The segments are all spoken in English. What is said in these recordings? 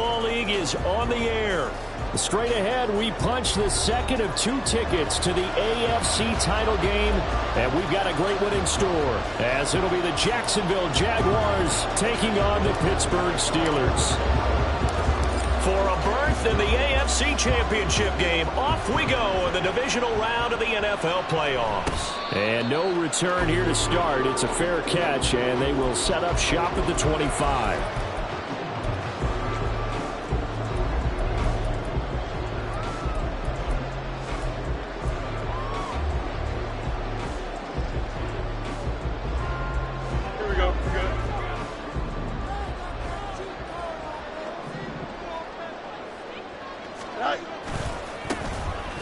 Football League is on the air. Straight ahead, we punch the second of 2 tickets to the AFC title game, and we've got a great one in store, as it'll be the Jacksonville Jaguars taking on the Pittsburgh Steelers. For a berth in the AFC Championship game, off we go in the divisional round of the NFL playoffs. And no return here to start. It's a fair catch, and they will set up shop at the 25.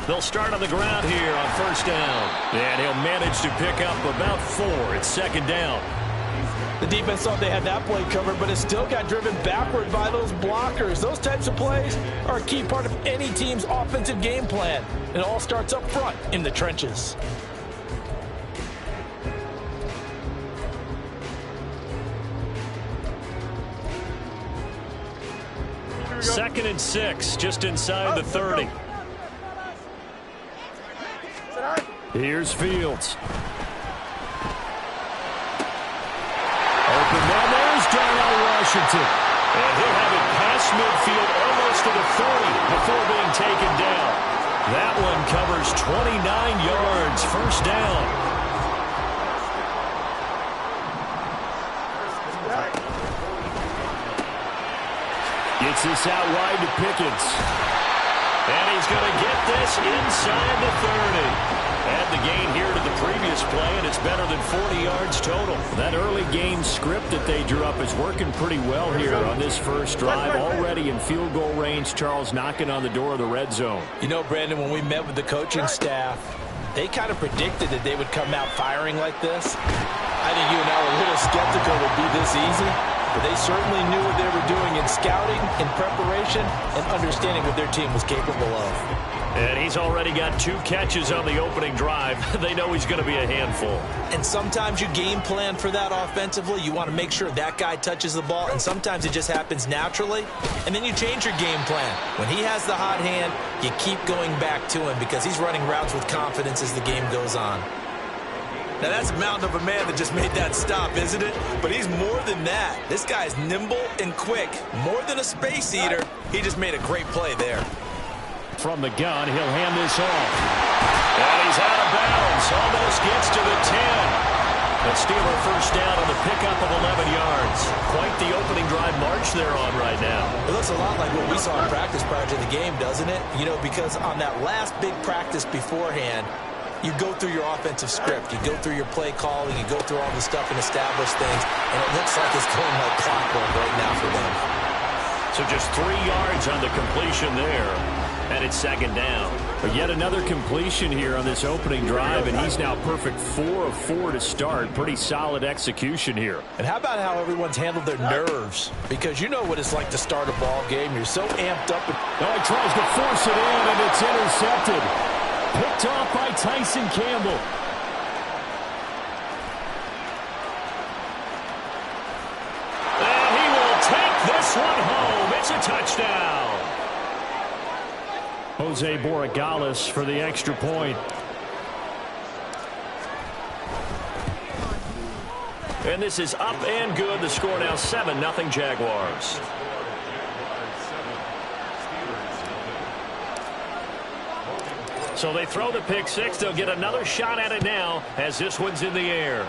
They'll start on the ground here on first down. And he'll manage to pick up about 4. It's second down. The defense thought they had that play covered, but it still got driven backward by those blockers. Those types of plays are a key part of any team's offensive game plan. It all starts up front in the trenches. Second and 6, just inside the 30. Here's Fields. Open man, there's Darnell Washington. And he'll have it past midfield almost to the 30 before being taken down. That one covers 29 yards, first down. Gets this out wide to Pickens. And he's going to get this inside the 30. Add the gain here to the previous play, and it's better than 40 yards total. That early game script that they drew up is working pretty well here on this first drive. Already in field goal range, Charles knocking on the door of the red zone. You know, Brandon, when we met with the coaching staff, they kind of predicted that they would come out firing like this. I think you and I were a little skeptical it would be this easy, but they certainly knew what they were doing in scouting, in preparation, and understanding what their team was capable of. And he's already got 2 catches on the opening drive. They know he's going to be a handful. And sometimes you game plan for that offensively. You want to make sure that guy touches the ball, and sometimes it just happens naturally. And then you change your game plan. When he has the hot hand, you keep going back to him because he's running routes with confidence as the game goes on. Now, that's a mountain of a man that just made that stop, isn't it? But he's more than that. This guy's nimble and quick. More than a space eater. He just made a great play there. From the gun, he'll hand this off. And he's out of bounds. Almost gets to the 10. The Steeler first down on the pickup of 11 yards. Quite the opening drive march they're on right now. It looks a lot like what we saw in practice prior to the game, doesn't it? You know, because on that last big practice beforehand, you go through your offensive script. You go through your play calling. You go through all the stuff and establish things. And it looks like it's going like clockwork right now for them. So just 3 yards on the completion there. And it's second down. But yet another completion here on this opening drive, and he's now perfect 4 of 4 to start. Pretty solid execution here. And how about how everyone's handled their nerves? Because you know what it's like to start a ball game. You're so amped up. Oh, he tries to force it in, and it's intercepted. Picked off by Tyson Campbell. And he will take this one home. It's a touchdown. Jose Borregales for the extra point. And this is up and good. The score now 7-0 Jaguars. So they throw the pick 6. They'll get another shot at it now as this one's in the air.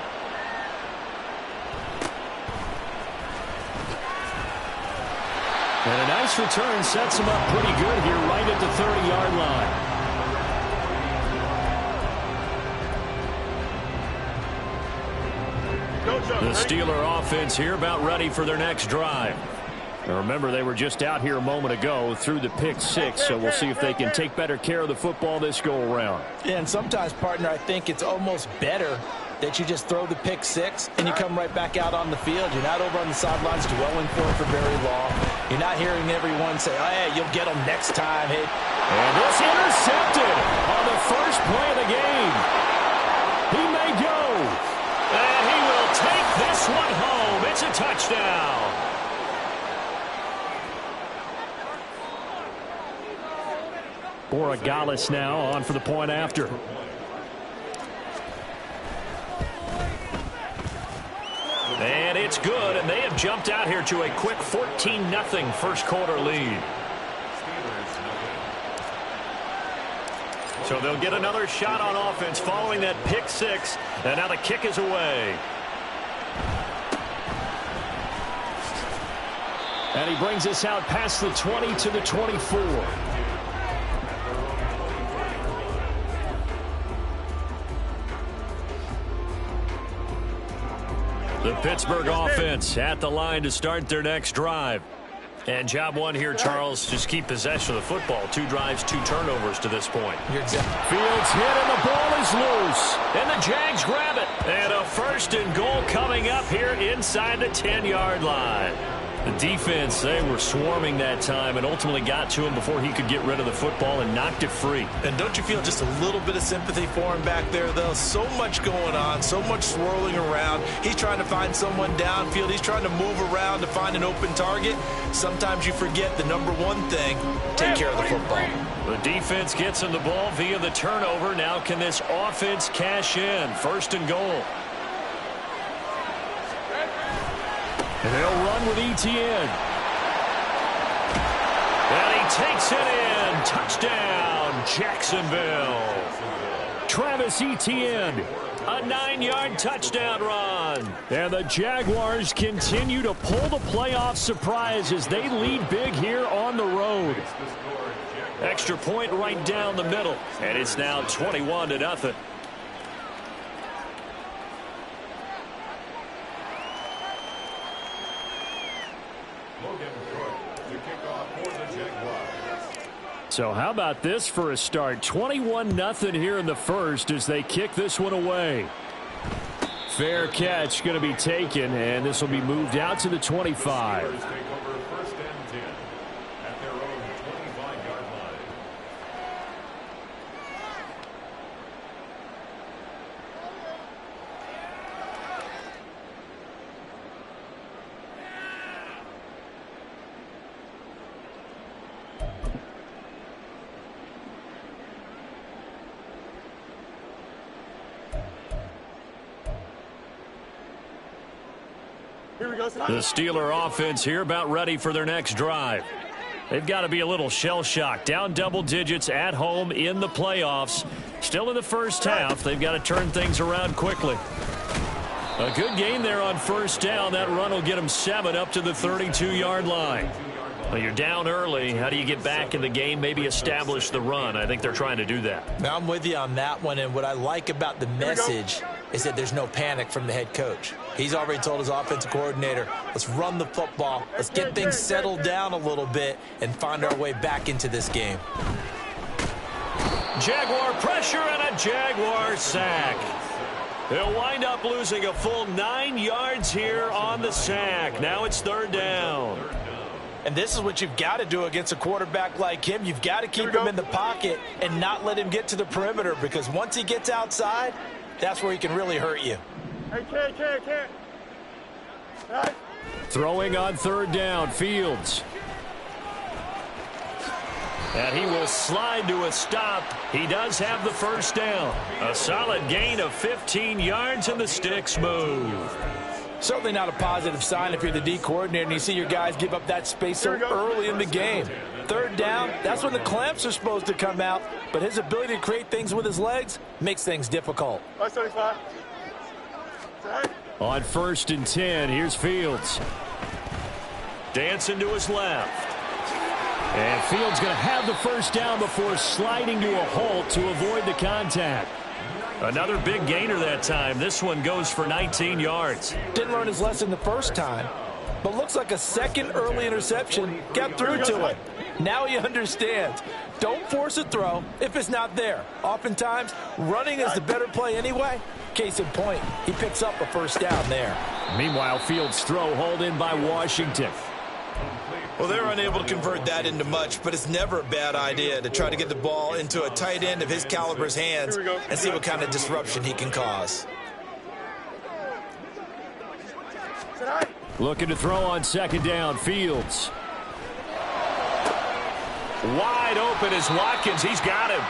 And a nice return sets him up pretty good here right at the 30-yard line. The Steeler offense here about ready for their next drive. Now remember, they were just out here a moment ago through the pick 6, so we'll see if they can take better care of the football this go-around. Yeah, and sometimes, partner, I think it's almost better that you just throw the pick 6 and you come right back out on the field. You're not over on the sidelines dwelling for very long. You're not hearing everyone say, oh, yeah, you'll get them next time. Hey. And this intercepted on the first play of the game. He may go. And he will take this one home. It's a touchdown. Borregales now on for the point after. And it's good, and they have jumped out here to a quick 14-0 first quarter lead. So they'll get another shot on offense following that pick six, and now the kick is away. And he brings us out past the 20 to the 24. The Pittsburgh offense at the line to start their next drive. And job one here, Charles, just keep possession of the football. 2 drives, 2 turnovers to this point. You're exactly. Fields hit and the ball is loose. And the Jags grab it. And a 1st and goal coming up here inside the 10-yard line. The defense, they were swarming that time and ultimately got to him before he could get rid of the football and knocked it free. And don't you feel just a little bit of sympathy for him back there, though? So much going on, so much swirling around. He's trying to find someone downfield. He's trying to move around to find an open target. Sometimes you forget the number one thing, take care of the football. The defense gets him the ball via the turnover. Now can this offense cash in? 1st and goal. And they'll run with Etienne. And he takes it in. Touchdown, Jacksonville. Travis Etienne, a 9-yard touchdown run. And the Jaguars continue to pull the playoff surprise as they lead big here on the road. Extra point right down the middle. And it's now 21-0. So how about this for a start? 21-0 here in the first as they kick this one away. Fair catch going to be taken, and this will be moved out to the 25. The Steeler offense here about ready for their next drive. They've got to be a little shell-shocked. Down double digits at home in the playoffs. Still in the first half. They've got to turn things around quickly. A good gain there on 1st down. That run will get them 7 up to the 32-yard line. Well, you're down early. How do you get back in the game? Maybe establish the run. I think they're trying to do that. Now, I'm with you on that one, and what I like about the message is that there's no panic from the head coach. He's already told his offensive coordinator, let's run the football, let's get things settled down a little bit and find our way back into this game. Jaguar pressure and a Jaguar sack. They'll wind up losing a full 9 yards here on the sack. Now it's 3rd down. And this is what you've got to do against a quarterback like him. You've got to keep him in the pocket and not let him get to the perimeter, because once he gets outside, that's where he can really hurt you. Hey, can't. Right. Throwing on 3rd down, Fields. And he will slide to a stop. He does have the 1st down. A solid gain of 15 yards, and the sticks move. Certainly not a positive sign if you're the D coordinator and you see your guys give up that space so early in the game. 3rd down, that's when the clamps are supposed to come out, but his ability to create things with his legs makes things difficult. On 1st and 10, here's Fields. Dancing to his left. And Fields going to have the 1st down before sliding to a halt to avoid the contact. Another big gainer that time. This one goes for 19 yards. Didn't learn his lesson the first time, but looks like a second early interception got through to him. Now he understands. Don't force a throw if it's not there. Oftentimes, running is the better play anyway. Case in point, he picks up a 1st down there. Meanwhile, Fields' throw hauled in by Washington. Well, they're unable to convert that into much, but it's never a bad idea to try to get the ball into a tight end of his caliber's hands and see what kind of disruption he can cause. Looking to throw on 2nd down, Fields. Wide open is Watkins. He's got him.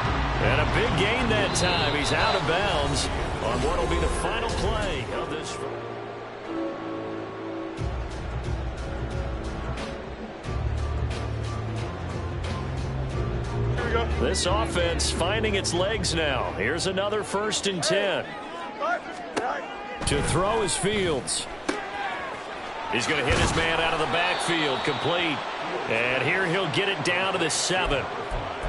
And a big gain that time. He's out of bounds on what will be the final play of this. Here we go. This offense finding its legs now. Here's another 1st and 10. To throw is Fields. He's going to hit his man out of the backfield. Complete. And here he'll get it down to the 7.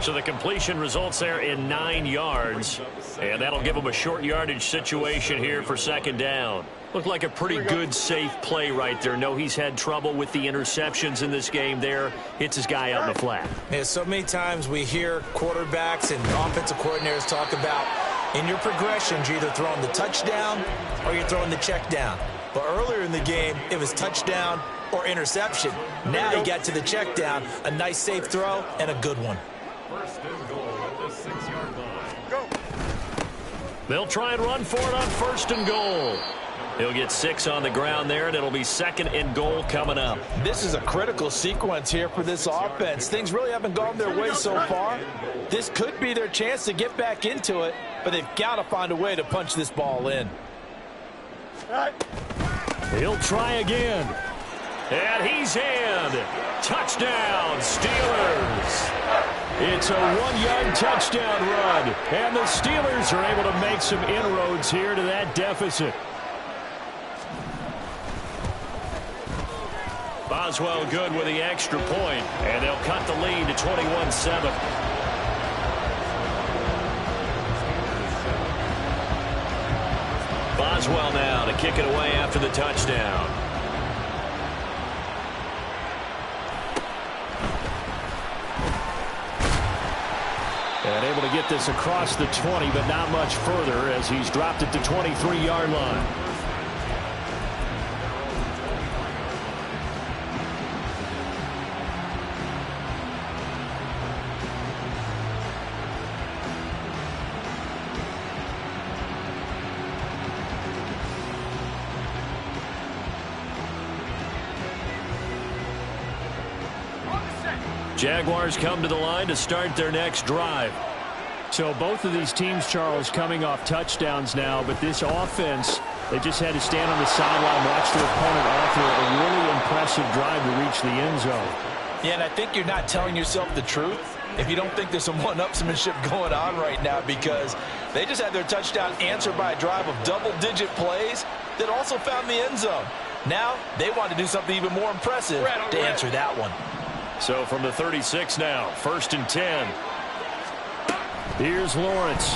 So the completion results there in 9 yards. And that'll give him a short yardage situation here for 2nd down. Looked like a pretty good, safe play right there. No, he's had trouble with the interceptions in this game there. Hits his guy out in the flat. Yeah, so many times we hear quarterbacks and offensive coordinators talk about in your progressions, you're either throwing the touchdown or you're throwing the check down. But earlier in the game, it was touchdown or interception. Now you got to the check down, a nice safe throw, and a good one. 1st and goal at the 6-yard line. Go. They'll try and run for it on 1st and goal. He'll get 6 on the ground there, and it'll be 2nd and goal coming up. This is a critical sequence here for this offense. Things really haven't gone their way so far. This could be their chance to get back into it, but they've got to find a way to punch this ball in. He'll try again. And he's in. Touchdown, Steelers. It's a 1-yard touchdown run. And the Steelers are able to make some inroads here to that deficit. Boswell good with the extra point. And they'll cut the lead to 21-7. Boswell now to kick it away after the touchdown. And able to get this across the 20, but not much further as he's dropped it to 23-yard line. Jaguars come to the line to start their next drive. So both of these teams, Charles, coming off touchdowns now, but this offense, they just had to stand on the sideline, watch their opponent offer a really impressive drive to reach the end zone. Yeah, and I think you're not telling yourself the truth if you don't think there's some one-upsmanship going on right now, because they just had their touchdown answered by a drive of double-digit plays that also found the end zone. Now they want to do something even more impressive to answer that one. So from the 36 now, 1st and 10. Here's Lawrence.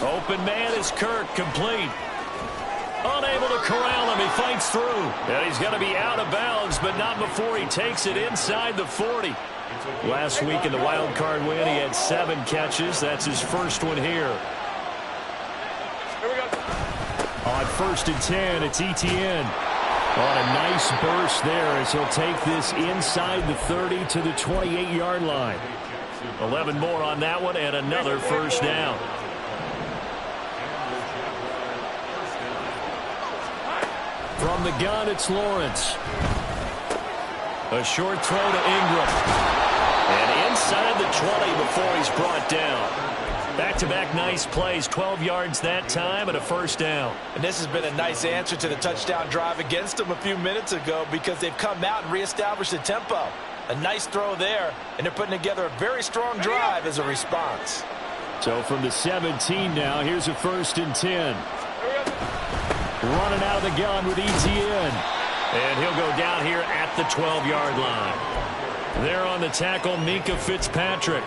Open man is Kirk, complete. Unable to corral him, he fights through. And he's going to be out of bounds, but not before he takes it inside the 40. Last week in the wild card win, he had 7 catches. That's his first one here. Here we go. On 1st and 10, it's Etienne. On a nice burst there as he'll take this inside the 30 to the 28-yard line. 11 more on that one and another 1st down. From the gun, it's Lawrence. A short throw to Ingram. And inside the 20 before he's brought down. Back-to-back nice plays, 12 yards that time and a 1st down. And this has been a nice answer to the touchdown drive against them a few minutes ago, because they've come out and reestablished the tempo. A nice throw there, and they're putting together a very strong drive as a response. So from the 17 now, here's a 1st and 10. Running out of the gun with Etienne. And he'll go down here at the 12-yard line. There on the tackle, Minka Fitzpatrick.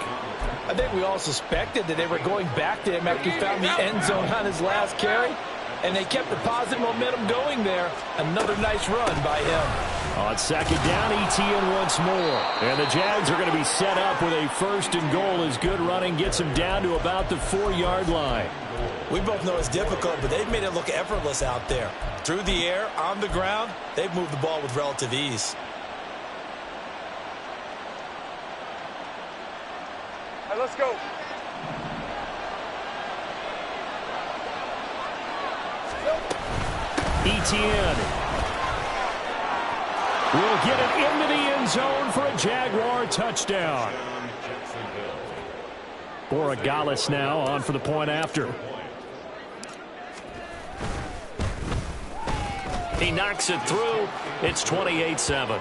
I think we all suspected that they were going back to him after he found the end zone on his last carry, and they kept the positive momentum going there. Another nice run by him. On 2nd down, Etienne once more. And the Jags are going to be set up with a 1st and goal as good running gets them down to about the 4-yard line. We both know it's difficult, but they've made it look effortless out there. Through the air, on the ground, they've moved the ball with relative ease. All right, let's go. Etienne. will get it into the end zone for a Jaguar touchdown. Borregales now on for the point after. He knocks it through. It's 28-7.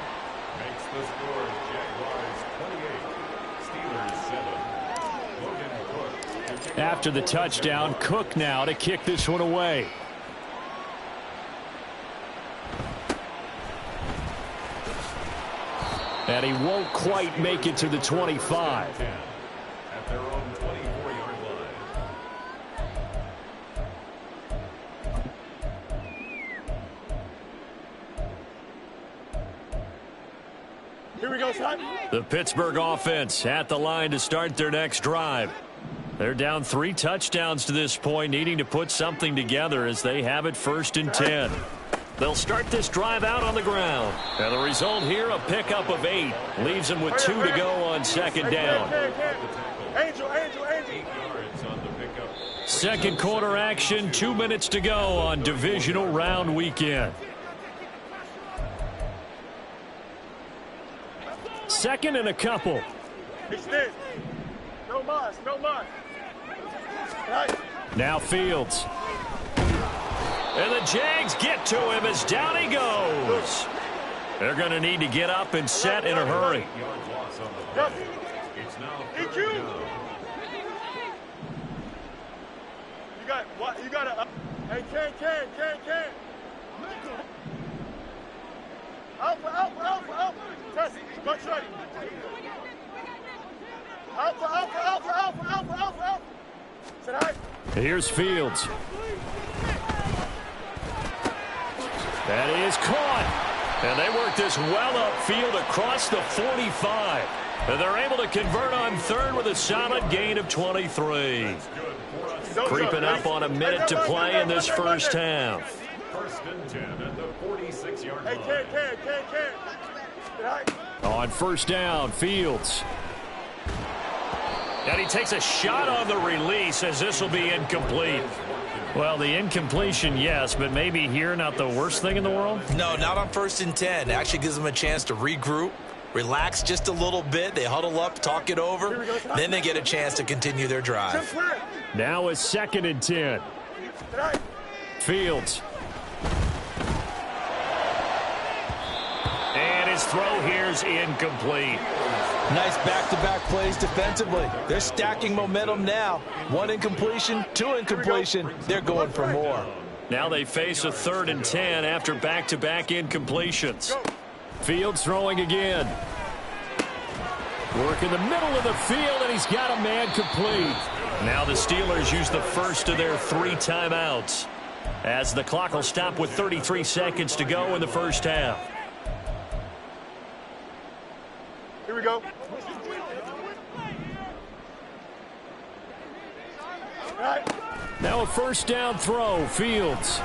After the touchdown, Cook now to kick this one away. And he won't quite make it to the 25. At their own 24-yard line. Here we go, son. The Pittsburgh offense at the line to start their next drive. They're down 3 touchdowns to this point, needing to put something together as they have it 1st and 10. They'll start this drive out on the ground. And the result here, a pickup of 8. Leaves them with 2 to go on 2nd down. Angel. Second quarter action, 2 minutes to go on divisional round weekend. 2nd and a couple. No mas. Now Fields. And the Jags get to him as down he goes. They're going to need to get up and set in a hurry. EQ. You got to. Hey, can. Alpha. Test it. Go shorty. Alpha. Sit high. Here's Fields. That is caught. And they work this well upfield across the 45. And they're able to convert on 3rd with a solid gain of 23. Creeping up on a minute to play in this first half. 1st and 10 at the 46-yard line. Hey, can. On 1st down, Fields. And he takes a shot on the release as this will be incomplete. Well, the incompletion, yes, but maybe here not the worst thing in the world? No, not on 1st and 10. Actually gives them a chance to regroup, relax just a little bit. They huddle up, talk it over. Then they get a chance to continue their drive. Now it's 2nd and 10. Fields. And his throw here's incomplete. Nice back-to-back plays defensively. They're stacking momentum now. 1 incompletion, 2 incompletion. They're going for more. Now they face a 3rd and 10 after back-to-back incompletions. Fields throwing again. Work in the middle of the field, and he's got a man complete. Now the Steelers use the first of their 3 timeouts as the clock will stop with 33 seconds to go in the first half. Here we go. Now a 1st down throw. Fields.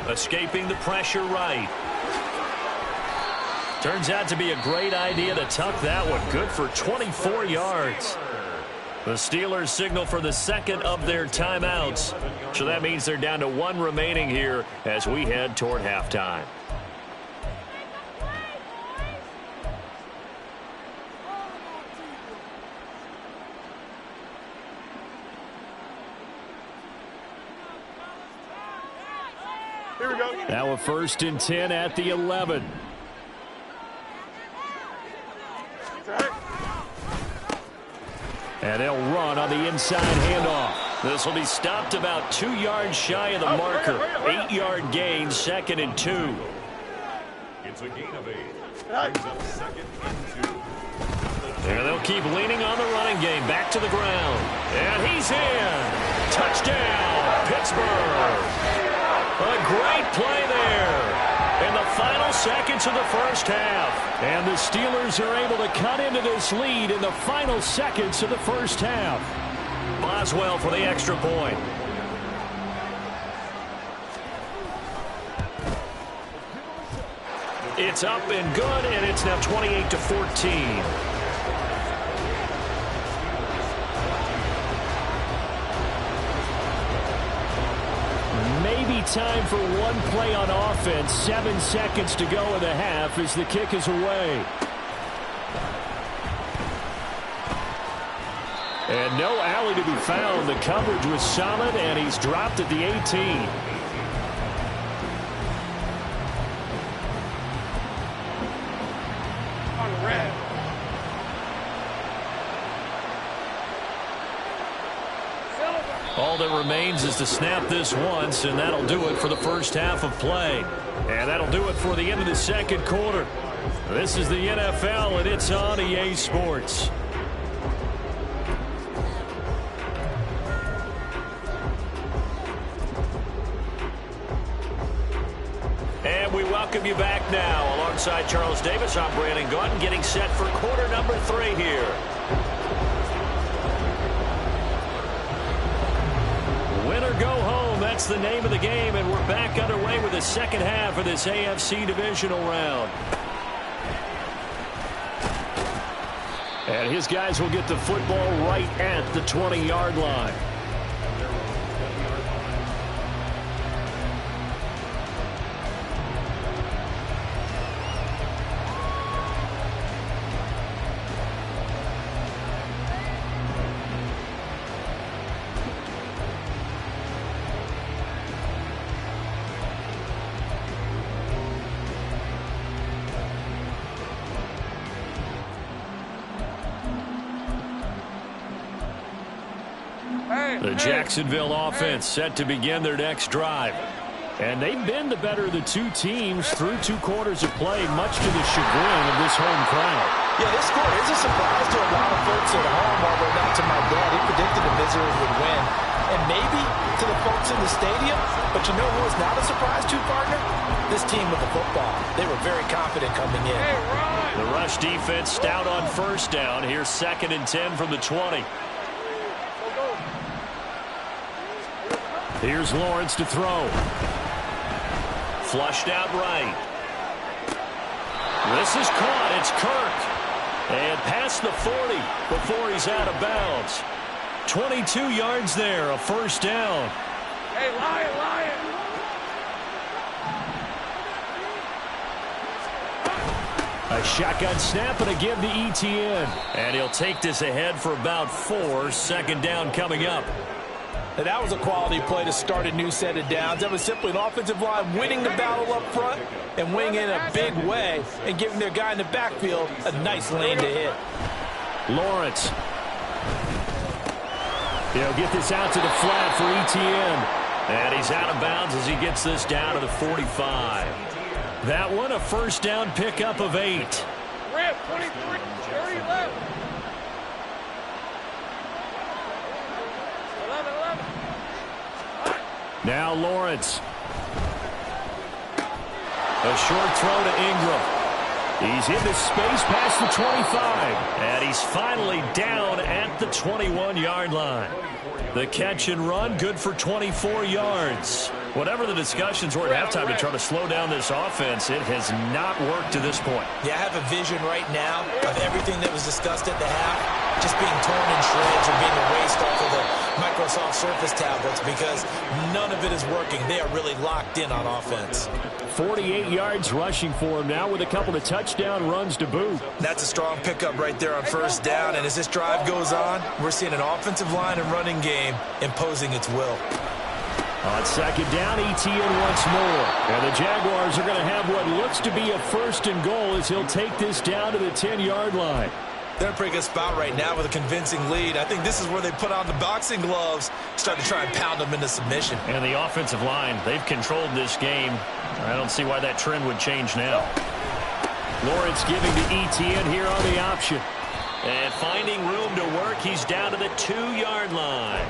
Escaping the pressure right. Turns out to be a great idea to tuck that one. Good for 24 yards. The Steelers signal for the 2nd of their timeouts. So that means they're down to 1 remaining here as we head toward halftime. Here we go. Now a 1st and 10 at the 11. And they'll run on the inside handoff. This will be stopped about 2 yards shy of the marker. 8-yard gain, 2nd and 2. It's a gain of 8. Brings up 2nd and 2. And they'll keep leaning on the running game. Back to the ground. And he's in. Touchdown, Pittsburgh. A great play there in the final seconds of the first half. And the Steelers are able to cut into this lead in the final seconds of the first half. Boswell for the extra point. It's up and good, and it's now 28-14. be time for one play on offense. 7 seconds to go in the half as the kick is away. And no alley to be found. The coverage was solid, and he's dropped at the 18. On red. All that remains is to snap this once, and that'll do it for the first half of play. And that'll do it for the end of the second quarter. This is the NFL, and it's on EA Sports. And we welcome you back now. Alongside Charles Davis, I'm Brandon Gaudin, getting set for quarter number 3 here. Win or go home, that's the name of the game, and we're back underway with the second half of this AFC divisional round. And his guys will get the football right at the 20-yard line. The Jacksonville offense set to begin their next drive. And they've been the better of the two teams through 2 quarters of play, much to the chagrin of this home crowd. Yeah, this score is a surprise to a lot of folks at home, although not to my dad. He predicted the Wizards would win. And maybe to the folks in the stadium. But you know who was not a surprise to, partner? This team with the football. They were very confident coming in. The rush defense stout on first down. Here's 2nd and 10 from the 20. Here's Lawrence to throw. Flushed out right. This is caught. It's Kirk. And past the 40 before he's out of bounds. 22 yards there, a first down. Hey, Lion. A shotgun snap and a give to ETN. And he'll take this ahead for about 4. Second down coming up. And that was a quality play to start a new set of downs. That was simply an offensive line winning the battle up front and winning in a big way and giving their guy in the backfield a nice lane to hit. Lawrence. He'll get this out to the flat for ETN. And he's out of bounds as he gets this down to the 45. That one a first down pickup of 8. Red, 23, 30 left. 11. Now Lawrence. A short throw to Ingram. He's into space past the 25. And he's finally down at the 21-yard line. The catch and run, good for 24 yards. Whatever the discussions were at halftime to try to slow down this offense, it has not worked to this point. Yeah, I have a vision right now of everything that was discussed at the half just being torn in shreds or being erased off of the Microsoft Surface tablets because none of it is working. They are really locked in on offense. 48 yards rushing for him now with a couple of touchdown runs to boot. That's a strong pickup right there on first down. And as this drive goes on, we're seeing an offensive line and running game imposing its will. On second down, ETN once more. And the Jaguars are going to have what looks to be a first and goal as he'll take this down to the 10-yard line. They're in a pretty good spot right now with a convincing lead. I think this is where they put on the boxing gloves, start to try and pound them into submission. And the offensive line, they've controlled this game. I don't see why that trend would change now. Lawrence giving to ETN here on the option. And finding room to work, he's down to the 2-yard line.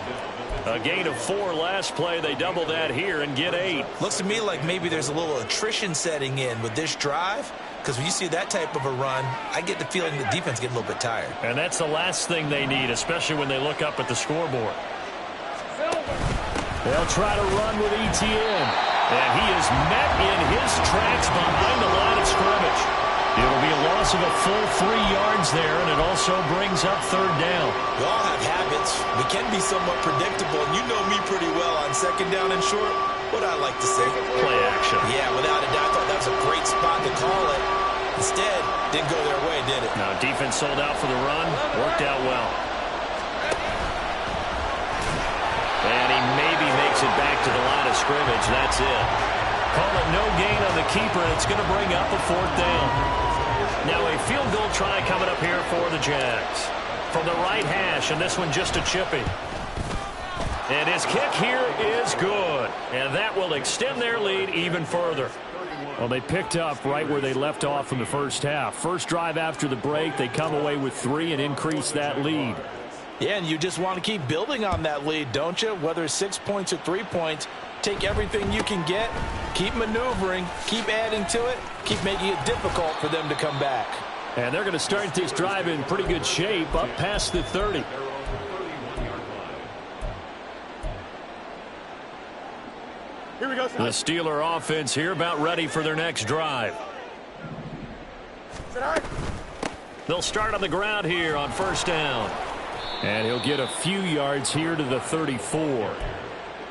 A gain of 4 last play. They double that here and get 8. Looks to me like maybe there's a little attrition setting in with this drive. Because when you see that type of a run, I get the feeling the defense getting a little bit tired. And that's the last thing they need, especially when they look up at the scoreboard. They'll try to run with ETN. And he is met in his tracks behind the line of scrimmage. It'll be a loss of a full 3 yards yards there, and it also brings up third down. We all have habits. We can be somewhat predictable, and you know me pretty well on second down and short. What I like to say. Play action. Yeah, without a doubt, I thought that was a great spot to call it. Instead, didn't go their way, did it? Now, defense sold out for the run. Worked out well. And he maybe makes it back to the line of scrimmage. That's it. Call it no gain on the keeper, and it's going to bring up a fourth down. Now a field goal try coming up here for the Jags. From the right hash, and this one just a chippy. And his kick here is good. And that will extend their lead even further. Well, they picked up right where they left off in the first half. First drive after the break, they come away with 3 and increase that lead. Yeah, and you just want to keep building on that lead, don't you? Whether it's 6 points or 3 points, take everything you can get, keep maneuvering, keep adding to it, keep making it difficult for them to come back. And they're going to start this drive in pretty good shape, up past the 30. Here we go, son. The Steeler offense here about ready for their next drive. They'll start on the ground here on first down. And he'll get a few yards here to the 34.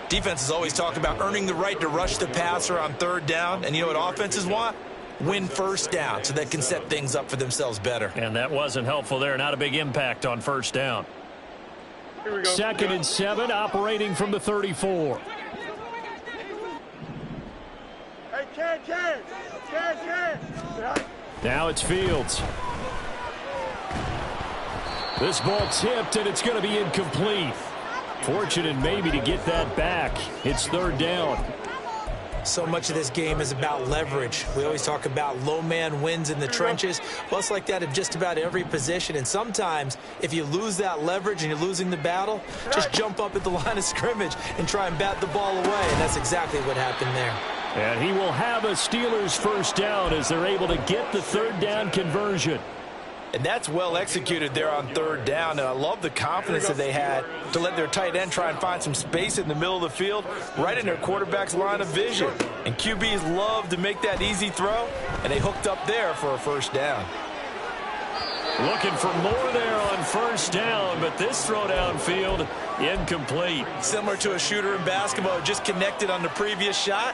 Defenses always talk about earning the right to rush the passer on third down. And you know what offenses want? Win first down so they can set things up for themselves better. And that wasn't helpful there. Not a big impact on first down. Here we go. 2nd and 7, operating from the 34. Hey, Ken. Now it's Fields. This ball tipped, and it's going to be incomplete. Fortunate maybe to get that back. It's third down. So much of this game is about leverage. We always talk about low man wins in the trenches. Well, it's like that in just about every position. And sometimes, if you lose that leverage and you're losing the battle, just jump up at the line of scrimmage and try and bat the ball away. And that's exactly what happened there. And he will have a Steelers first down as they're able to get the third down conversion. And that's well executed there on third down. And I love the confidence that they had to let their tight end try and find some space in the middle of the field, right in their quarterback's line of vision. And QBs love to make that easy throw, and they hooked up there for a first down. Looking for more there on first down, but this throw downfield, incomplete. Similar to a shooter in basketball, just connected on the previous shot.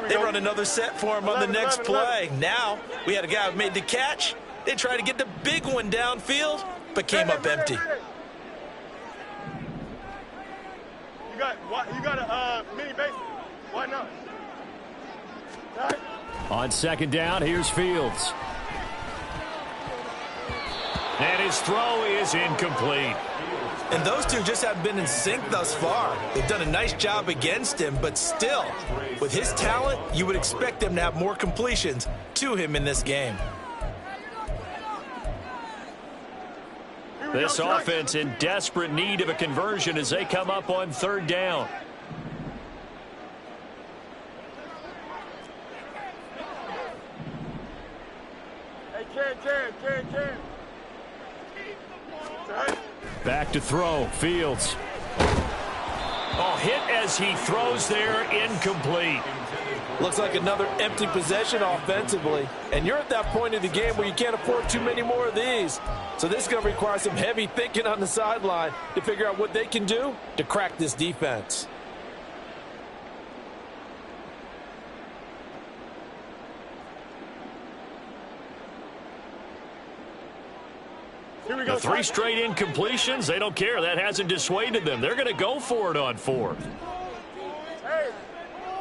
They run another set for him on the next play. Now, we had a guy who made the catch. They tried to get the big one downfield, but came up empty. You got a mini base. Why not? Right. On second down, here's Fields. And his throw is incomplete. And those two just haven't been in sync thus far. They've done a nice job against him, but still, with his talent, you would expect them to have more completions to him in this game. This offense in desperate need of a conversion as they come up on third down. Hey, Ken. Back to throw, Fields. Oh, hit as he throws there, incomplete. Looks like another empty possession offensively. And you're at that point of the game where you can't afford too many more of these. So this is going to require some heavy thinking on the sideline to figure out what they can do to crack this defense. Here we go. The 3 straight incompletions, they don't care. That hasn't dissuaded them. They're going to go for it on fourth. Hey,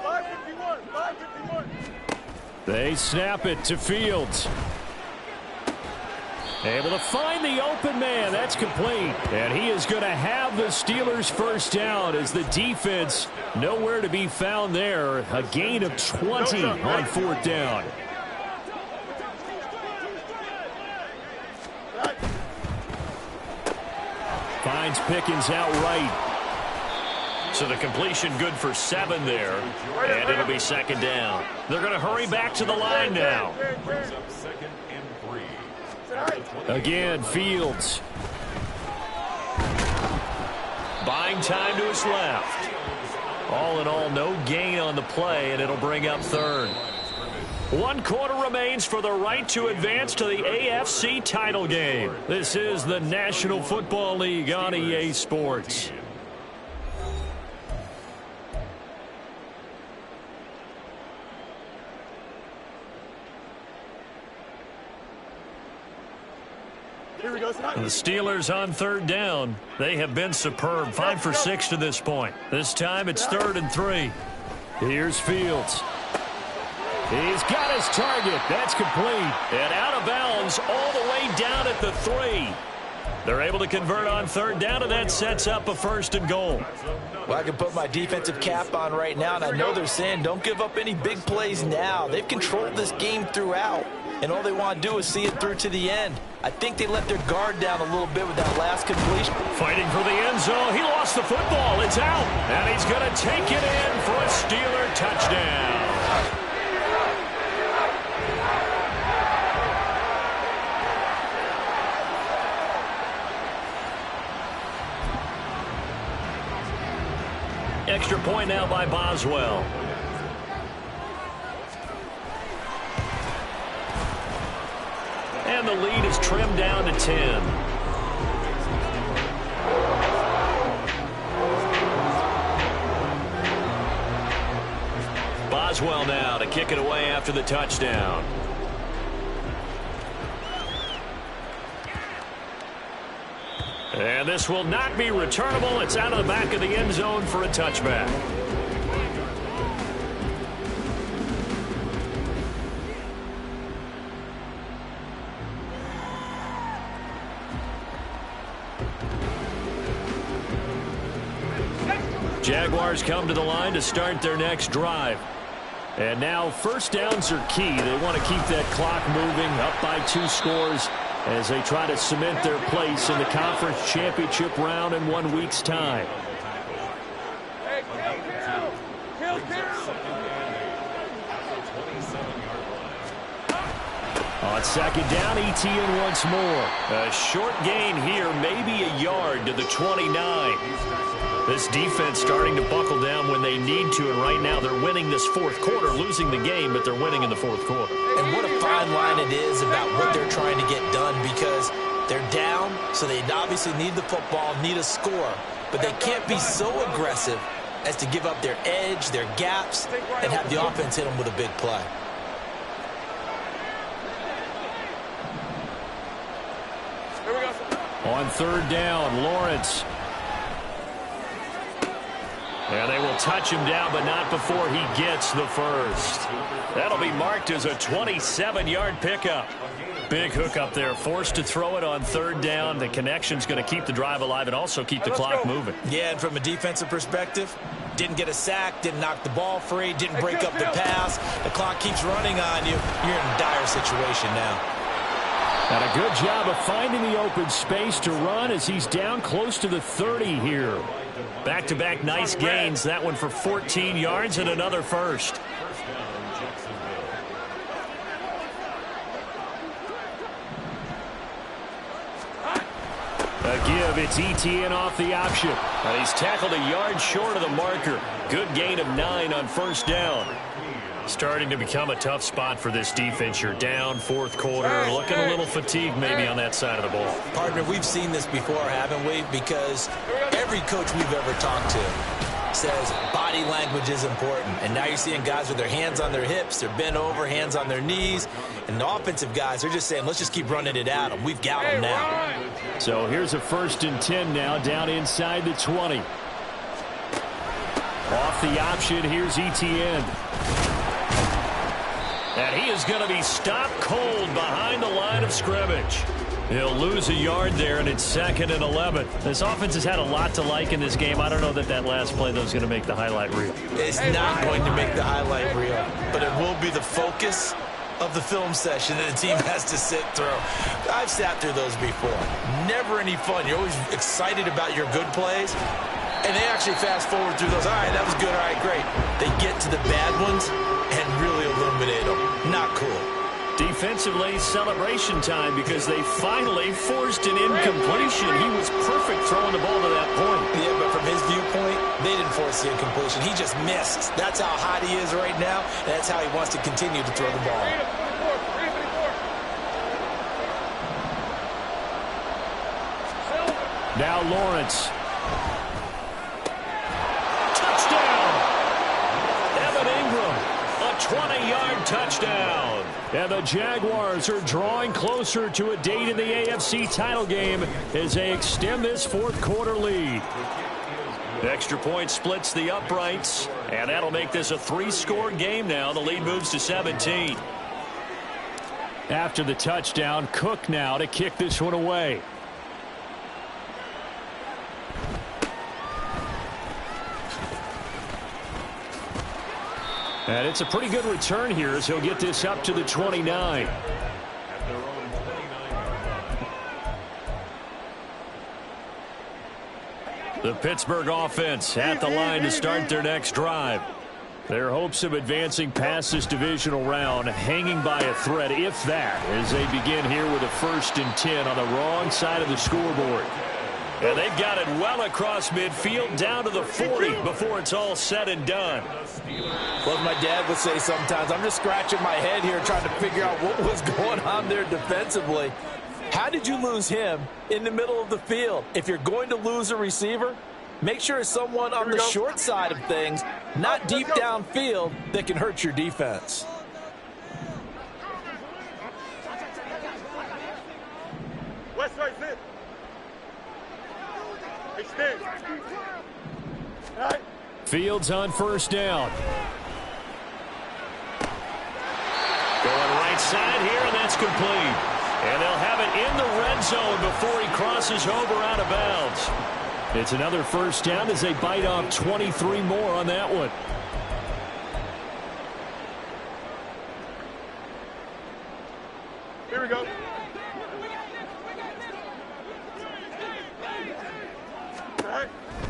551. They snap it to Fields. Able to find the open man. That's complete. And he is going to have the Steelers first down as the defense nowhere to be found there. A gain of 20 on fourth down. Finds Pickens outright. So the completion good for 7 there. And it'll be second down. They're going to hurry back to the line now. Second and 3. Again, Fields. Buying time to his left. All in all, no gain on the play, and it'll bring up third. 1 quarter remains for the right to advance to the AFC title game. This is the National Football League on EA Sports. Here we go, The Steelers on 3rd down. They have been superb. 5 for 6 to this point. This time it's 3rd and 3. Here's Fields. He's got his target. That's complete. And out of bounds all the way down at the 3. They're able to convert on 3rd down, and that sets up a 1st and goal. Well, I can put my defensive cap on right now, and I know they're saying don't give up any big plays now. They've controlled this game throughout, and all they want to do is see it through to the end. I think they let their guard down a little bit with that last completion. Fighting for the end zone. He lost the football. It's out, and he's going to take it in for a Steeler touchdown. Extra point now by Boswell. And the lead is trimmed down to 10. Boswell now to kick it away after the touchdown. And this will not be returnable. It's out of the back of the end zone for a touchback. Jaguars come to the line to start their next drive. And now 1st downs are key. They want to keep that clock moving, up by 2 scores as they try to cement their place in the conference championship round in 1 week's time. On 2nd down, ETN once more. A short gain here, maybe a yard to the 29. This defense starting to buckle down when they need to, and right now they're winning this 4th quarter, losing the game, but they're winning in the 4th quarter. And what a fine line it is about what they're trying to get done, because they're down, so they obviously need the football, need a score, but they can't be so aggressive as to give up their edge, their gaps, and have the offense hit them with a big play. On 3rd down, Lawrence. And they will touch him down, but not before he gets the 1st. That'll be marked as a 27-yard pickup. Big hook up there, forced to throw it on 3rd down. The connection's going to keep the drive alive and also keep the clock moving. Yeah, and from a defensive perspective, didn't get a sack, didn't knock the ball free, didn't break up the pass. The clock keeps running on you. You're in a dire situation now. And a good job of finding the open space to run as he's down close to the 30 here. Back-to-back nice gains. That one for 14 yards and another 1st. A give. It's ETN off the option. And he's tackled a yard short of the marker. Good gain of 9 on 1st down. Starting to become a tough spot for this defense. You're down 4th quarter, looking a little fatigued maybe on that side of the ball. Partner, we've seen this before, haven't we? Because every coach we've ever talked to says body language is important. And now you're seeing guys with their hands on their hips, they're bent over, hands on their knees. And the offensive guys, they're just saying, let's just keep running it at them. We've got them now. So here's a 1st and 10 now, down inside the 20. Off the option, here's ETN. And he is going to be stopped cold behind the line of scrimmage. He'll lose a yard there, and it's 2nd and 11. This offense has had a lot to like in this game. I don't know that last play, though, is going to make the highlight reel. It's not going to make the highlight reel, but it will be the focus of the film session that the team has to sit through. I've sat through those before. Never any fun. You're always excited about your good plays, and they actually fast forward through those. All right, that was good. All right, great. They get to the bad ones and really illuminate them. Not cool. defensively, celebration time, because they finally forced an incompletion. He was perfect throwing the ball to that point. Yeah, but from his viewpoint, they didn't force the incompletion. He just missed. That's how hot he is right now, and that's how he wants to continue to throw the ball. Now Lawrence. Touchdown! Evan Ingram, a 20-yard touchdown. And the Jaguars are drawing closer to a date in the AFC title game as they extend this fourth-quarter lead. Extra point splits the uprights, and that'll make this a 3-score game now. The lead moves to 17. After the touchdown, Cook now to kick this one away. And it's a pretty good return here as he'll get this up to the 29. The Pittsburgh offense at the line to start their next drive. Their hopes of advancing past this divisional round hanging by a thread, if that, as they begin here with a 1st and 10 on the wrong side of the scoreboard. And they've got it well across midfield down to the 40 before it's all said and done. Well, as my dad would say sometimes, I'm just scratching my head here trying to figure out what was going on there defensively. How did you lose him in the middle of the field? If you're going to lose a receiver, make sure it's someone on the short side of things, not deep downfield, that can hurt your defense. West side, sit. Extend. All right. Fields on 1st down. Going right side here, and that's complete. And they'll have it in the red zone before he crosses over out of bounds. It's another 1st down as they bite off 23 more on that one. Here we go.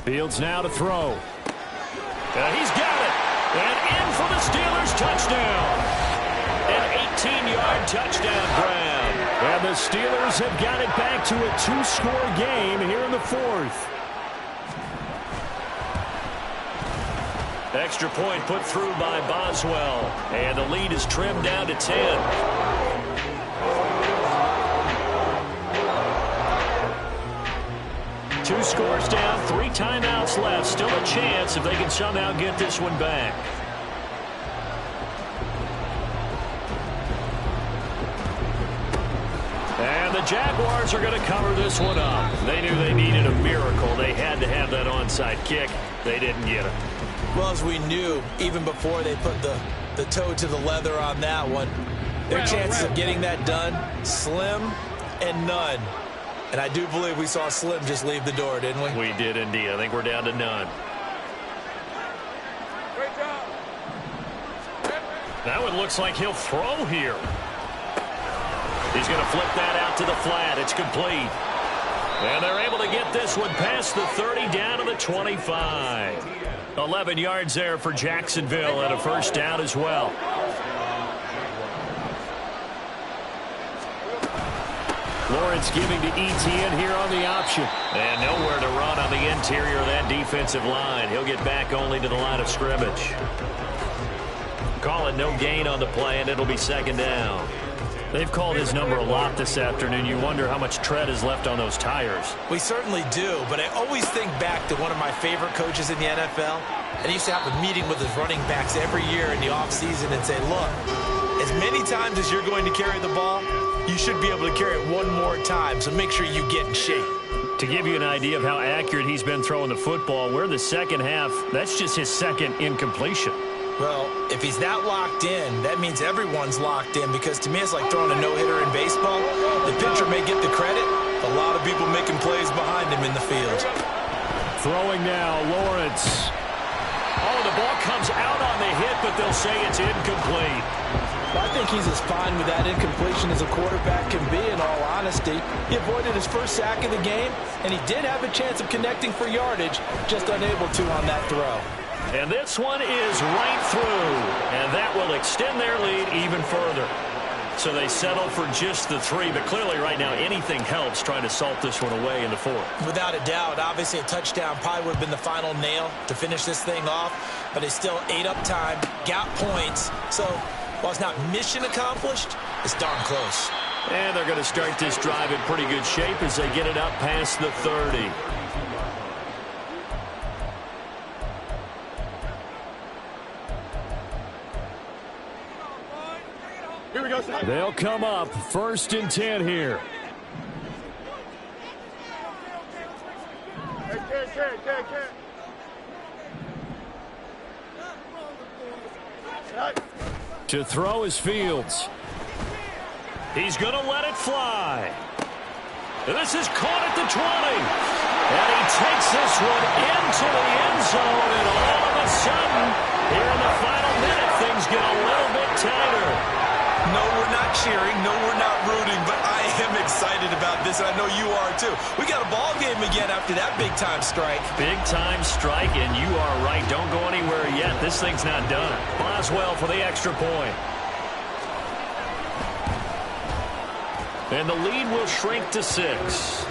Fields now to throw. He's got it. And in for the Steelers touchdown. An 18-yard touchdown grab. And the Steelers have got it back to a 2-score game here in the 4th. Extra point put through by Boswell. And the lead is trimmed down to 10. 2 scores down, 3 timeouts left. Still a chance if they can somehow get this one back. And the Jaguars are going to cover this one up. They knew they needed a miracle. They had to have that onside kick. They didn't get it. Well, as we knew, even before they put the toe to the leather on that one, their chances of getting that done, slim and none. And I do believe we saw Slim just leave the door, didn't we? We did indeed. I think we're down to none. Great job. That one looks like he'll throw here. He's going to flip that out to the flat. It's complete. And they're able to get this one past the 30 down to the 25. 11 yards there for Jacksonville and a 1st down as well. Lawrence giving to Etienne here on the option. And nowhere to run on the interior of that defensive line. He'll get back only to the line of scrimmage. Call it no gain on the play, and it'll be 2nd down. They've called his number a lot this afternoon. You wonder how much tread is left on those tires. We certainly do, but I always think back to one of my favorite coaches in the NFL. And he used to have a meeting with his running backs every year in the offseason and say, look, as many times as you're going to carry the ball, you should be able to carry it one more time, so make sure you get in shape. To give you an idea of how accurate he's been throwing the football, we're in the 2nd half. That's just his 2nd incompletion. Well, if he's that locked in, that means everyone's locked in, because to me it's like throwing a no-hitter in baseball. The pitcher may get the credit, a lot of people making plays behind him in the field. Throwing now, Lawrence. Oh, the ball comes out on the hit, but they'll say it's incomplete. I think he's as fine with that incompletion as a quarterback can be, in all honesty. He avoided his 1st sack of the game, and he did have a chance of connecting for yardage, just unable to on that throw. And this one is right through, and that will extend their lead even further. So they settle for just the 3, but clearly right now anything helps trying to salt this one away in the 4th. Without a doubt, obviously a touchdown probably would have been the final nail to finish this thing off, but it's still ate up time, got points. So while it's not mission accomplished, it's darn close. And they're going to start this drive in pretty good shape as they get it up past the 30. Here we go, son. They'll come up 1st and 10 here. To throw is Fields. He's going to let it fly. This is caught at the 20. And he takes this one into the end zone. And all of a sudden, here in the final minute, things get a little bit tighter. No, we're not cheering. No, we're not rooting. But I am excited about this, and I know you are too. We got a ball game again after that big-time strike. Big-time strike, and you are right. Don't go anywhere yet. This thing's not done. Boswell for the extra point. And the lead will shrink to 6.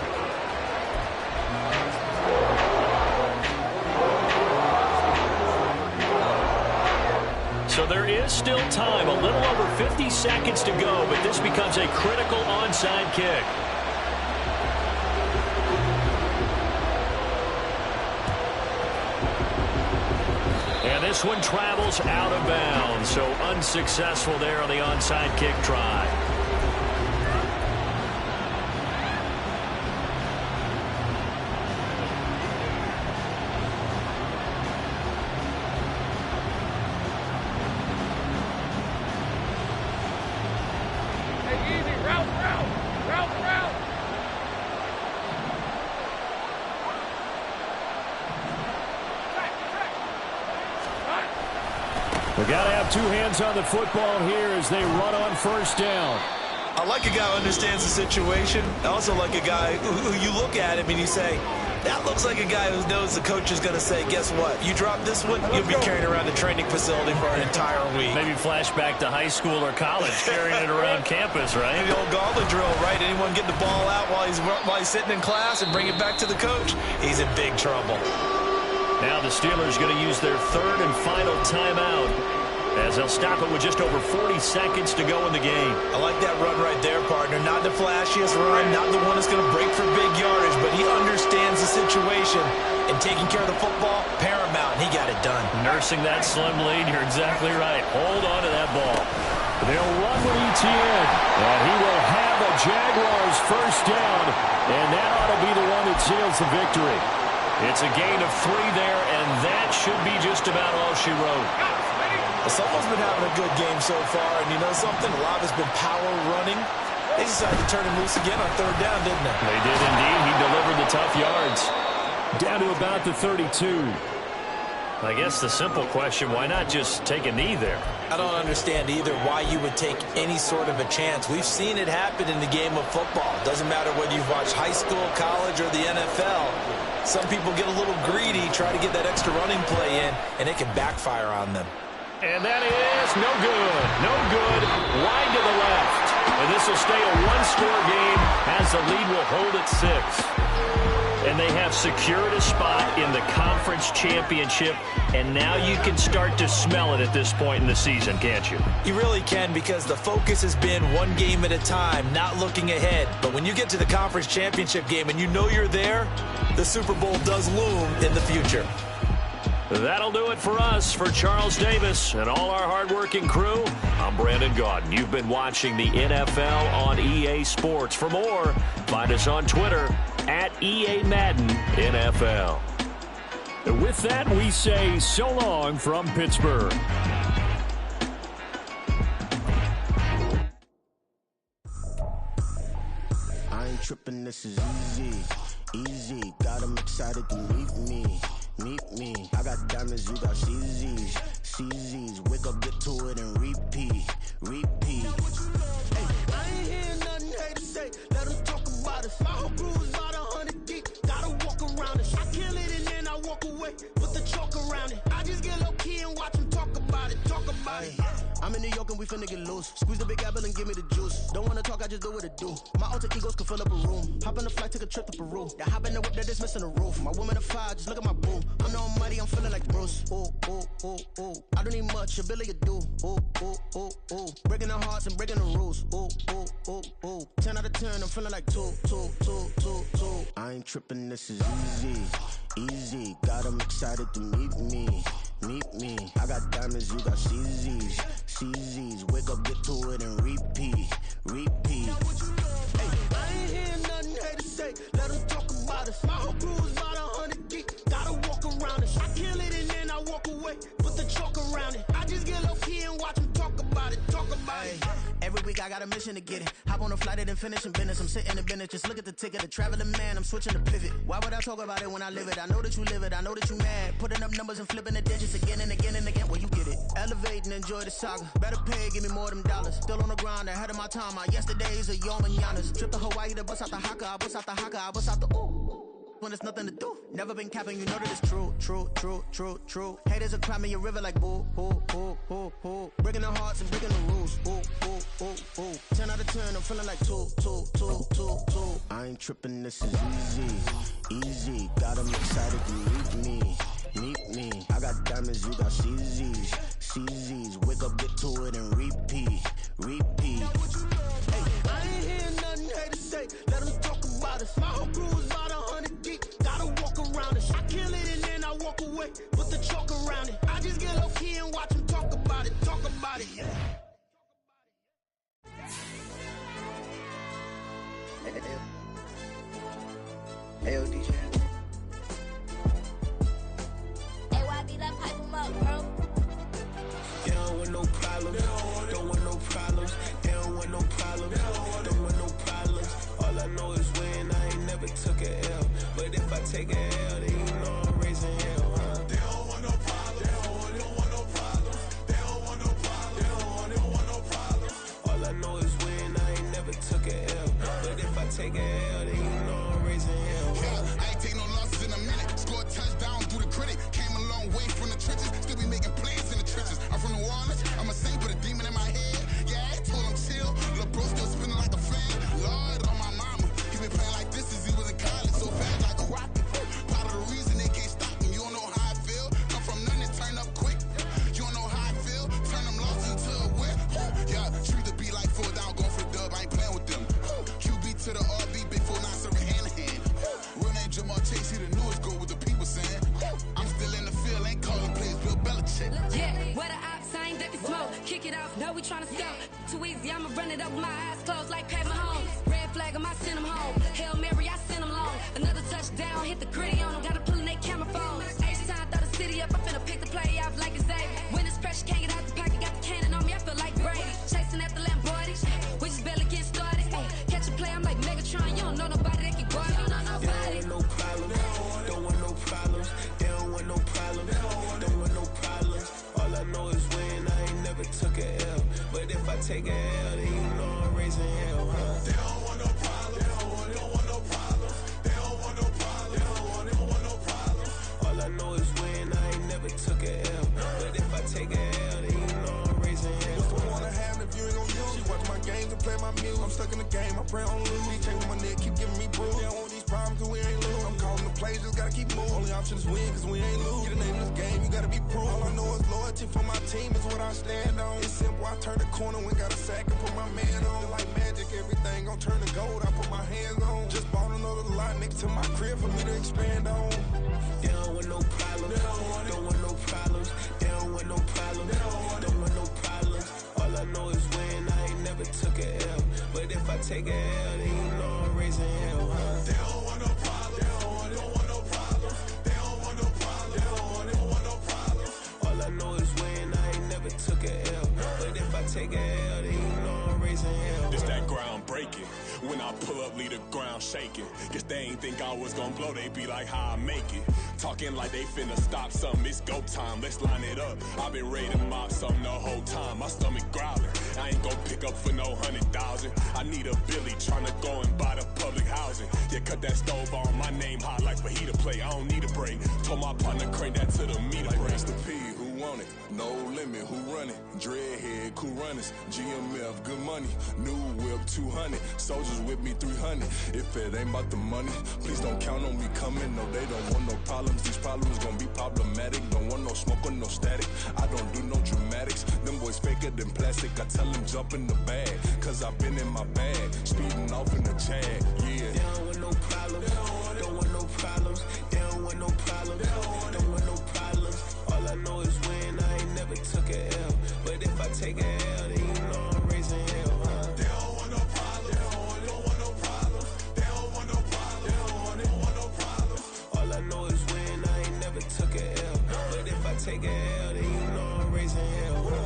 So there is still time, a little over 50 seconds to go, but this becomes a critical onside kick. And this one travels out of bounds, so unsuccessful there on the onside kick try. We got to have 2 hands on the football here as they run on 1st down. I like a guy who understands the situation. I also like a guy who you look at him and you say, that looks like a guy who knows the coach is going to say, guess what? You drop this one, you'll be carrying around the training facility for an entire week. Maybe flashback to high school or college, carrying it around campus, right? The old gauntlet drill, right? Anyone get the ball out while he's sitting in class and bring it back to the coach? He's in big trouble. Now the Steelers going to use their 3rd and final timeout as they'll stop it with just over 40 seconds to go in the game. I like that run right there, partner. Not the flashiest run, not the one that's going to break for big yardage, but he understands the situation. And taking care of the football, paramount. He got it done. Nursing that slim lead, you're exactly right. Hold on to that ball. They'll run with ETN, and he will have the Jaguars 1st down, and that ought to be the one that seals the victory. It's a gain of 3 there, and that should be just about all she wrote. Someone's been having a good game so far, and you know something? A lot of it's been power running. They decided to turn him loose again on 3rd down, didn't they? They did indeed. He delivered the tough yards. Down to about the 32. I guess the simple question, why not just take a knee there? I don't understand either why you would take any sort of a chance. We've seen it happen in the game of football. Doesn't matter whether you've watched high school, college, or the NFL. Some people get a little greedy, try to get that extra running play in, and it can backfire on them. And that is no good. No good. Wide to the left. And this will stay a 1-score game as the lead will hold at 6. And they have secured a spot in the conference championship. And now you can start to smell it at this point in the season, can't you? You really can, because the focus has been one game at a time, not looking ahead. But when you get to the conference championship game and you know you're there, the Super Bowl does loom in the future. That'll do it for us. For Charles Davis and all our hardworking crew, I'm Brandon Gaudin. You've been watching the NFL on EA Sports. For more, find us on Twitter at EA Madden NFL. With that, we say so long from Pittsburgh. I ain't tripping, this is easy, easy. Got them excited to meet me. Meet me. I got diamonds, you got CZs. CZs. Wake up, get to it, and repeat. Repeat. Hey, I ain't hear nothing haters say. Let them talk about us. My whole crew is about 100 deep. Gotta walk around it. I kill it and then I walk away with the chalk around it. I just get low key and watch them talk about it. Talk about it. I'm I'm in New York and we finna get loose. Squeeze the big apple and give me the juice. Don't wanna talk, I just do what it do. My alter egos can fill up a room. Hop on the flight, take a trip to Peru. That hop in the whip that is missing the roof. My woman a fire, just look at my boo. I'm the almighty, I'm feeling like Bruce. Ooh, ooh, ooh, ooh. I don't need much, a billy a do. Ooh, ooh, ooh, ooh. Breaking the hearts and breaking the rules. Ooh, ooh, ooh, ooh. 10 out of 10, I'm feeling like 2, 2, 2, 2, 2. I ain't tripping, this is easy. Easy, got 'em excited to meet me. Meet me. I got diamonds, you got CZs. CZs, wake up, get to it and repeat. Repeat. Hey, I ain't hearing nothing haters say. Let them talk about us. My whole crew is about 100 deep. Gotta walk around it. I kill it and then I walk away. Put the chalk around it. I just get low key and watch them talk about it. Talk about it. Every week I got a mission to get it. Hop on a flight and finish in business. I'm sitting in business. Just look at the ticket. A traveling man, I'm switching to pivot. Why would I talk about it when I live it? I know that you live it. I know that you mad. Putting up numbers and flipping the digits again and again and again. Well, you get it. Elevate and enjoy the saga. Better pay, give me more of them dollars. Still on the grind, ahead of my time. My yesterdays are your mananas. Trip to Hawaii to bust out the haka. I bust out the haka. I bust out the ooh. When there's nothing to do. Never been capping, you know that it's true, true, true, true, true. Haters are climbing your river like boo, boo, boo, boo, boo. Breaking the hearts and breaking the rules. Ooh, ooh, ooh, ooh. 10 out of 10, I'm feeling like 2, 2, 2, 2, 2. I ain't tripping, this is easy. Easy, got 'em excited to meet me. Meet me. I got diamonds, you got CZs. CZs, wake up, get to it and repeat. Repeat. Hey, I ain't hearing nothing haters say. Let them talk about us. My whole crew is about 100 deep. Gotta walk around it. I kill it and then I walk away. Put the chalk around it. I just get low key and watch them talk about it. Talk about it. Hey, yo, DJ. Hey, YB, let pipe him up, bro. They don't want no problems. Don't want no problems. They don't want no problems. Don't want no problems. All I know is win. I ain't never took a L. But if I take a L, then you know I'm raising hell, huh? They don't want no problems. They don't want no problems. They don't want no problems. They don't want no problems. All I know is win. I ain't never took a L. But if I take a L, then you know I'm raising hell, huh? Yeah, I ain't take no losses in a minute. Scored touchdown through the critic. Came a long way from the trenches. Still be making plays in the trenches. I'm from New Orleans. I'm a saint with a demon in my head. Yeah, I told him chill. Lil' bro still spinning like a fan. Lord on my mama. He been playing like this since he was in college. So fast like a rocket. Part of the reason they can't stop him. You don't know how I feel. Come from nothing and turn up quick. You don't know how I feel. Turn them losses into a win. Yeah, treat the beat like 4 down. Going for the dub. I ain't playing with them. QB to the RB. Big 4 9 serving hand to hand. Real name Jamal Chase. He the newest goal with the people saying. I'm still in the field. Ain't calling plays. Bill Belichick. Yeah, where the ops, I ain't ducking smoke. Kick it off, no, we tryna scout. Too easy, I'ma run it up with my eyes closed like Pat Mahomes. Red flag, I send him home. Hail Mary, I send him long. Another touchdown, hit the gritty on him. Gotta pull in they camera phones. H-time, throw the city up. I'm finna pick the play off like it's Xavier. When it's pressure, can't get out the pocket. Got the cannon on me, I feel like Brady. Chasing at the Lamborghini. We just barely getting started. Catch a play, I'm like Megatron. You don't know nobody that can guard. You don't know nobody. They don't want no problems. Don't want no problems. They don't want no problems. Don't want no problems. All I know is win. I ain't never took a L. But if I take a L, then you know I'm raising hell, huh? They don't want no problems. They don't want no problems. They don't want no problems. They don't want no problems. All I know is win. I ain't never took a L. But if I take a L, then you know I'm raising hell. What's the one I have if you ain't gon' use? She watch my games and play my music. I'm stuck in the game. I pray on lose. He with my neck, keep giving me bruise. They don't want these problems cause we ain't lose. I'm calling the plays, just gotta keep moving. Only option is win cause we ain't lose. Get the name of this game, you gotta be proof. All I know is loyalty for my team is what I stand on. It's simple, I turn the corner when got a sack and put my man on. Like magic, everything gon' turn to gold. I put my hands on. Just bought another lot next to my crib for me to expand on. They don't want no problems. Don't want no problems. They don't want no problems. Don't want no problems. All I know is win. I ain't never took a L. But if I take a L, then you know I'm raising hell, huh? They don't want no problems. They don't want no problems. They don't want no problems. They don't want no problems. All I know is win. I ain't never took a L. But if I take a L, then you know I'm raising hell. It's that ground breaking. When I pull up, leave the ground shaking. Guess they ain't think I was gonna blow, they be like, how I make it. Talking like they finna stop something, it's go time, let's line it up. I've been ready to mob something the whole time, my stomach growling. I ain't gon' pick up for no 100,000. I need a Billy tryna go and buy the public housing. Yeah, cut that stove on, my name hot like fajita plate. I don't need a break. Told my partner crank that to the meter. Like Mr. P, who want it? No limit, who running? Dreadhead, cool runners. GMF, good money. New whip, 200. Soldiers with me, 300. If it ain't about the money, please don't count on me coming. No, they don't want no problems. These problems gon' be problematic. Don't want no smoke or no static. I don't do no dramatics. Them boys faker than plastic. I tell them jump in the bag, cause I've been in my bag. Speeding off in the Jag, yeah. They don't want no problems. Don't want no problems. They don't want no problems. Don't want no problems. All I know is win. I ain't never took a L. But if I take a L, then you know I'm raising hell, huh? They don't want no problems. Don't want no problems. They don't want no problems. Don't want no problems. All I know is win. I ain't never took a L. But if I take a L, then you know I'm raising hell, huh?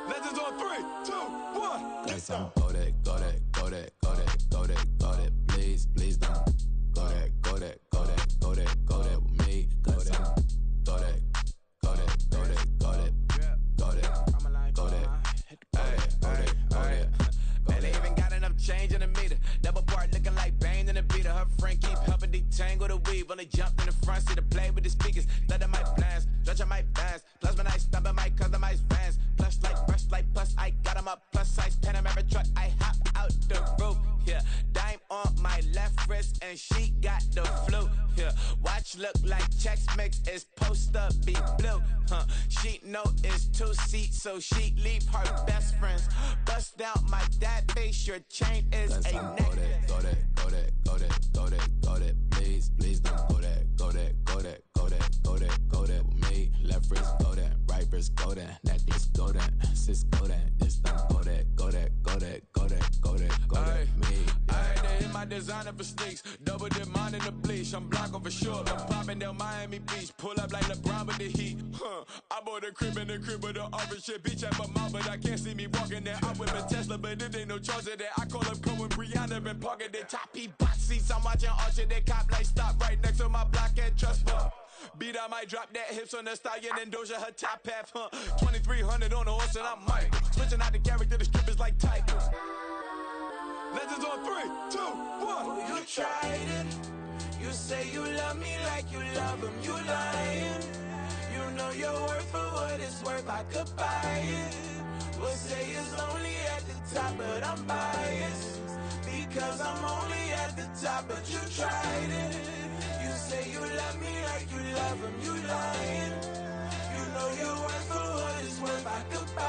Legends on 3, 2, 1. Let's go that, go that, go that, go that, go that, go that. Please, please don't. Go that, go that, go that, go that, go that with me. Go that, go that, go that, go that, go that, go that, go that, go that. Man, they even got enough change in the meter. Double part looking like Bane in the beater. Her friend keep helping detangle the weave. Only jumped in the front seat to play with the speakers. Thunder my plans, stretching my bands. Plus when I stumble my customized vans. Plush like brush like plus I got 'em up. Plus size Panamera truck. I hop out the roof. Yeah, dime on my left wrist and she got the flu. Yeah, watch look like Chex Mix is post up be blue. She know it's 2 seats, so she leave her best friends. Bust down my dad face. Your chain is a neck. Go that, go that, go that, go that, go that, go that. Please, please don't. Go that, go that, go that, go that, go that, go that with me. Left wrist go that, right wrist go that, necklace go that, sis go that, it's done. Go that, go that, go that, go that, go that, go that, me. I had to hit my designer for sneaks. Double dip mine in the bleach. I'm blocking for sure. I'm popping down Miami Beach. Pull up like LeBron with the heat. I bought a crib in the crib with the orange shit. Beach at my mouth, but I can't see me walking there. I'm with a Tesla, but it ain't no charge of that. I call up Cohen, Brianna, been parking the toppy bot seats. I'm watching Archer, they cop like stop right next to my block and trust me. Beat, I might drop that hips on the stallion and Doja her top half, 2300 on the horse and I'm Mike. Switching out the character, the strip is like type. Legends on 3, 2, 1. Oh, you tried it. You say you love me like you love him. You lying. You know your worth for what it's worth. I could buy it. We'll say it's only at the top, but I'm biased. Because I'm only at the top, but you tried it. You say you love me like you love him. You lying. You know your worth for what it's worth. I could buy